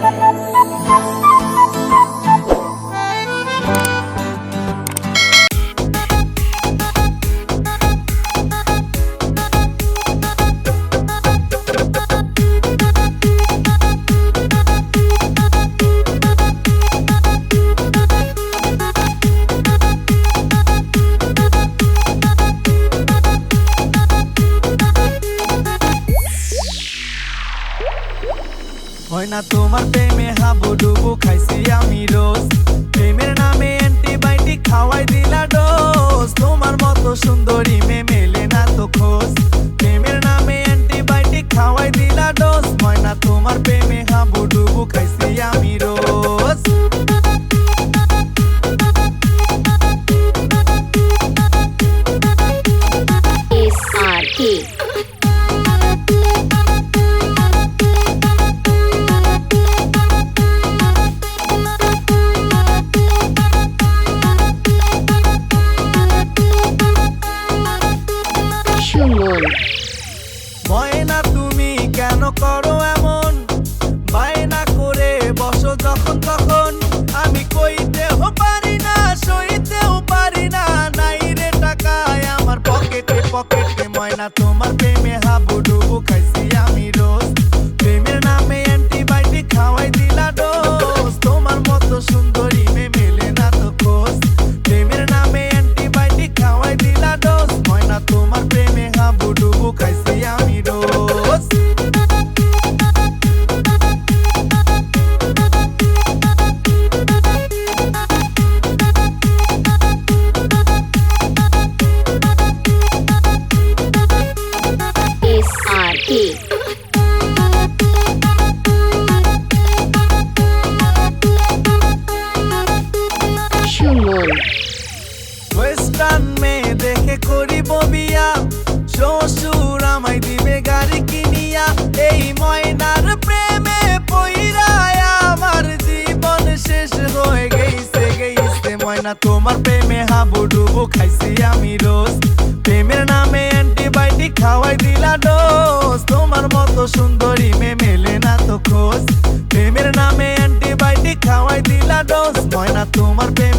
হয় না তোমার প্রেমে হাবুডুবু খাইছি আমি রোজ। প্রেমের নামে অ্যান্টিবায়োটিক খাওয়াই দিলা ডোজ। তোমার মতো সুন্দরী মেয়ে মেলে না তো খোঁজ। প্রেমের নামে অ্যান্টিবায়োটিক খাওয়াই দিলা ডোজ। হয় না তোমার প্রেমে হাবুডুবু খাইছি আমি রোজ। SRK সুমন। ময়না তুমি কেন করো এমন? বায়না করে বসো যখন তখন। আমি কইতেও পারি না, সইতেও পারি না। নাই রে টাকায় আমার পকেটে পকেটে। ময়না তোমার প্রেমে হাবুডুবু খাইছি আমি রোজ। প্রেমের নামে অ্যান্টিবায়োটিক খাওয়াই দিলা ডোজ। তোমার মতো সুন্দরী মেয়ে মেলে না তো খোঁজ। প্রেমের নামে অ্যান্টিবায়োটিক খাওয়াই দিলা ডোজ। ময়না তোমার প্রেমে হাবুডুবু খাইছি আমি রোজ। SRK সুমন। ওয়েস্টার্ন মেয়ে দেখে করিব বিয়া। শ্বশুর আমায় দিবে গাড়ি কিনিয়া। এই ময়নার প্রেমে পইরায় আমার জীবন শেষ হয়ে গেছে গেছে। ময়না তোমার প্রেমে হাবুডুবু খাইছি আমি রোজ। প্রেমের নামে অ্যান্টিবায়োটিক খাওয়াই দিলা ডোজ। তোমার মতো সুন্দরী মেয়ে মেলে না তো খোঁজ। প্রেমের নামে অ্যান্টিবায়োটিক খাওয়াই দিলা ডোজ। ময়না তোমার প্রেমে